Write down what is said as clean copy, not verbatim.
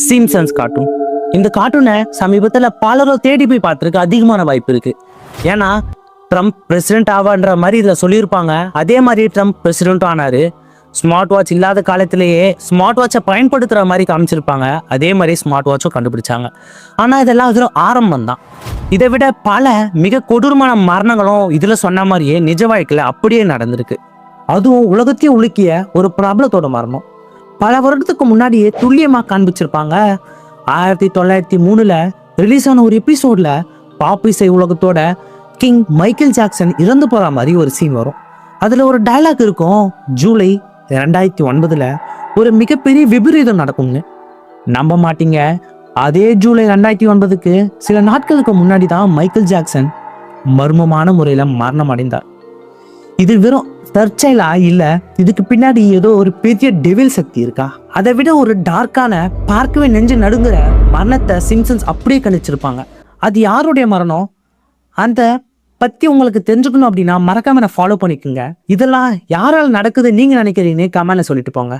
Simpsons cartoon. இந்த கார்ட்டூனை சமீபத்தில் பலரும் தேடி போய் பார்த்துருக்கு அதிகமான வாய்ப்பு இருக்கு. ஏன்னா ட்ரம்ப் பிரசிடென்ட் ஆவான்ற மாதிரி இதில் சொல்லியிருப்பாங்க. அதே மாதிரி ட்ரம்ப் பிரசிடென்ட்டும் ஆனாரு. ஸ்மார்ட் வாட்ச் இல்லாத காலத்திலேயே ஸ்மார்ட் வாட்சை பயன்படுத்துகிற மாதிரி காமிச்சிருப்பாங்க. அதே மாதிரி ஸ்மார்ட் வாட்சும் கண்டுபிடிச்சாங்க. ஆனால் இதெல்லாம் அதில் ஆரம்பம் தான். இதை விட பல மிக கொடூரமான மரணங்களும் இதில் சொன்ன மாதிரியே நிஜ வாழ்க்கையில் அப்படியே நடந்திருக்கு. அதுவும் உலகத்தையே உலுக்கிய ஒரு பிரபலத்தோட மரணம். பல வருடத்துக்கு முன்னாடியே துல்லியமாக காண்பிச்சிருப்பாங்க. 1903 ரிலீஸ் ஆன ஒரு எபிசோட்ல பாப் இசை உலகத்தோட கிங் மைக்கேல் ஜாக்சன் இறந்து போற மாதிரி ஒரு சீன் வரும். அதுல ஒரு டயலாக் இருக்கும், ஜூலை 2009 ஒரு மிகப்பெரிய விபரீதம் நடக்கும்னு. நம்ப மாட்டீங்க, அதே ஜூலை 2009க்கு சில நாட்களுக்கு முன்னாடி தான் மைக்கேல் ஜாக்சன் மர்மமான முறையில மரணம் அடைந்தார். இது வெறும் தற்செயலா இல்ல இதுக்கு பின்னாடி ஏதோ ஒரு பெரிய டெவில் சக்தி இருக்கா? அதை விட ஒரு டார்க்கான பார்க்கவே நெஞ்சு நடுங்குற மரணத்தை சிம்சன்ஸ் அப்படியே கணிச்சிருப்பாங்க. அது யாருடைய மரணம் அந்த பத்தி உங்களுக்கு தெரிஞ்சுக்கணும் அப்படின்னா மறக்காம ஃபாலோ பண்ணிக்கோங்க. இதெல்லாம் யாரால் நடக்குது நீங்க நினைக்கிறீங்கன்னு கமெண்ட்ல சொல்லிட்டு போங்க.